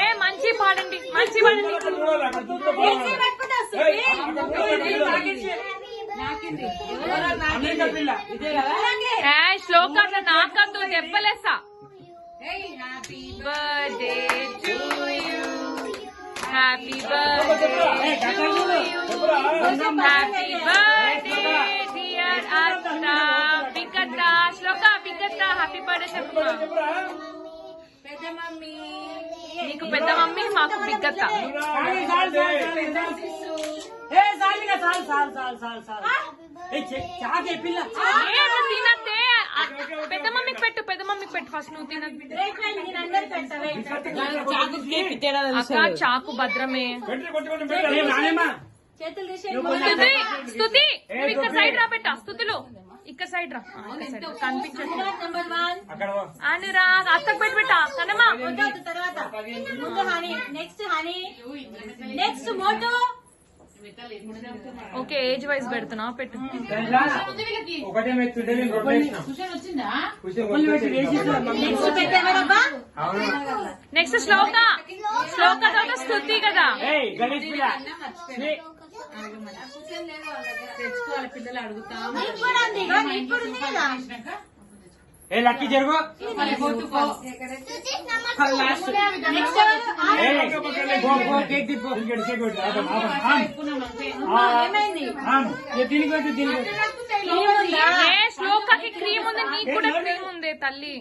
ఏ మంచి పాడండి, మంచి పాడండి. శ్లోక నాకంటూ దెబ్బలేసా. Happy birthday to you, happy birthday to you, happy birthday dear అత్త బికత. శ్లోక బికత హ్యాపీ బర్త్డే చెప్పు. నీకు పెద్ద మమ్మీ, మాకు బిగ్గత్త. తినద్దే, పెద్ద మమ్మీకి పెట్టు, పెద్ద మమ్మీకి పెట్టు ఫస్ట్. నువ్వు తినద్దు అక్క, చాకు భద్రమే. స్తుతి ఇక్కడ సైడ్ రా పెట్ట, స్తుతులు ఇక్కడ సైడ్ రా, కనిపించట్లేదు. అనురాగ్ అత్తకు పెట్టి పెట్టా కనమా. ఓకే, ఏజ్ వైజ్ పెడుతున్నా, పెట్టు. నెక్స్ట్ శ్లోక, శ్లోక తర్వాత స్తుతి కదా. పిల్లలు అడుగుతా లక్కీ జరుగు. శ్లోకాకి క్రీమ్ ఉంది, నీకు కూడా క్రీమ్ ఉంది తల్లి.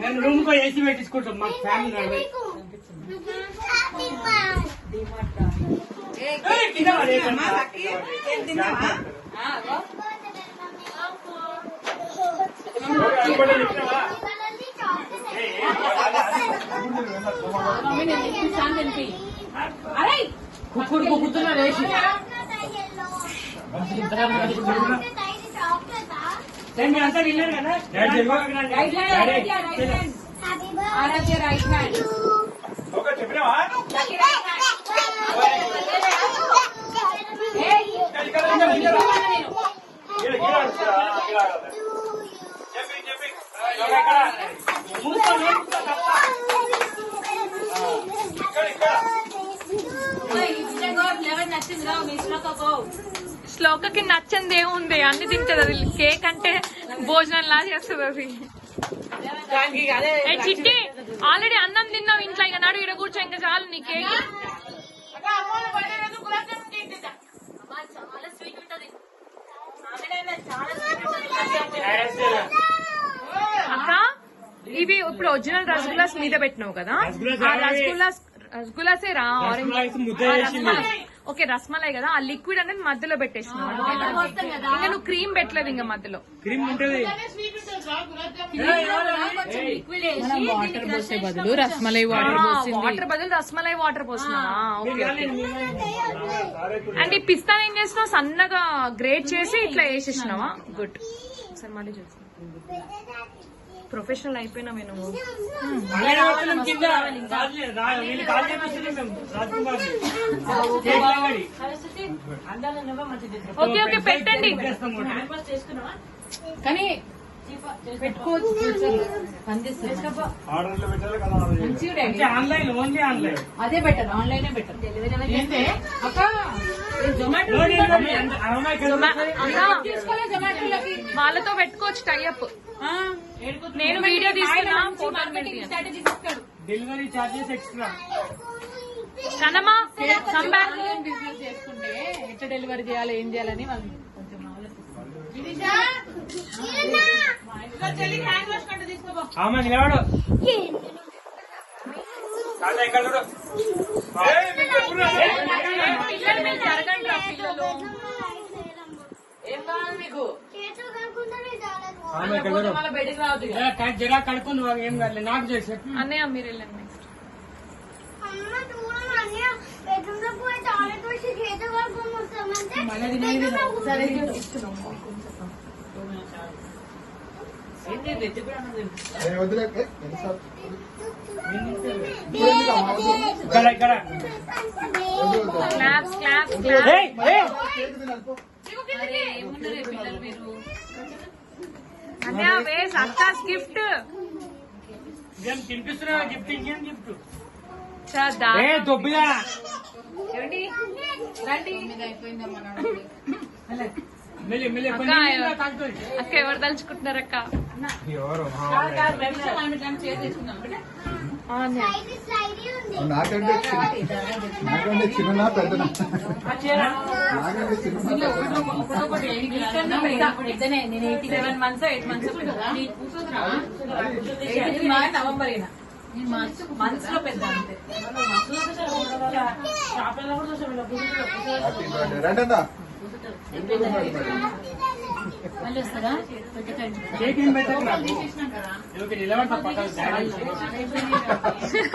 నేను రూమ్ కో ఏసీ పెట్టించుకుంటాం, మాకు ఫ్యామిలీ. కుక్కుడు కుక్కుతున్నా వేసి అంతా విన్నారు కదా. ఆరాధ్య రైట్ హ్యాండ్. శ్లోకకి నచ్చంది ఏముంది, అన్ని తింటది అది. కేక్ అంటే భోజనం లా చేస్తుంది అది. చిట్టి ఆల్రెడీ అన్నం తిన్నావు ఇంట్లో, ఇక నాడు ఇక్కడ కూర్చో, ఇంకా చాలు నీ కేక్. అక్క ఇవి ఇప్పుడు ఒరిజినల్ రసగుల్లాస్ మీద పెట్టినావు కదా, ఆ రసగుల్లాసే రా. ఓకే, రస్మలై కదా, ఆ లిక్విడ్ అనేది మధ్యలో పెట్టేసినావు. ఇంకా నువ్వు క్రీమ్ పెట్టలేదు, ఇంకా మధ్యలో క్రీమ్ ఉంటుంది. వాటర్ పోసే బదులు రస్మలై వాటర్ బదులు రస్మలై వాటర్ పోసినా. అండ్ ఈ పిస్తా ఏం చేసినావు, సన్నగా గ్రేట్ చేసి ఇట్లా వేసేసినావా? గుడ్. సరే మళ్ళీ చూస్తాను. ప్రొఫెషనల్ అయిపోయినా నువ్వు. ఓకే ఓకే పెట్టండి, కానీ పెట్టుకోవచ్చు. అదే బెటర్, ఆన్లైన్ బెటర్. వాళ్ళతో పెట్టుకోవచ్చు టైఅప్. నేను వీడియో తీసుకున్నా, డెలివరీ చార్జెస్ ఎక్స్ట్రా. కనమా బిజినెస్ చేసుకుంటే ఎట్లా డెలివరీ చేయాలి, ఏం చేయాలని వాళ్ళు కొంచెం ఆమె నిలబడు. పిల్లలు మీరు జరగండి రా, పిల్లలు. ఏం కావాలి మీకు? జరా కడుకుంది, ఏం కాదు. నాకు చేసి అన్నయ్య మీరు వెళ్ళండి. నెక్స్ట్ ఇక్కడ ఇక్కడ క్లాప్స్ క్లాప్స్ ఏయ్, ఏయ్. ఏమున్నారే పిల్లలు మీరు అన్నయ్య వేస్ అక్కాస్ గిఫ్ట్ ఏం తినిపిస్తున్నా గిఫ్ట్ ఇంకేం గిఫ్ట్ చదా ఏ దొబ్బిగా ఏమండి రండి మీద అయిపోయిందమ్మా మెల్లి మెల్లి అక్క, అక్క ఎవరు తలుచుకుంటున్నారు అక్క ఎవరు చేసి తీసుకుందాం ఆ, అన్నయ్య. నాకంటే చిన్న పెద్దనా నాకంటే చిన్న పెద్దనే నేను 87 months 8 months కదా నవంబర్ అయినా మంత్స్ లో పెద్ద అంతే రండి మళ్ళీ వస్తారా కేక్ ఏం పెట్టారు నిలబడతా పక్కన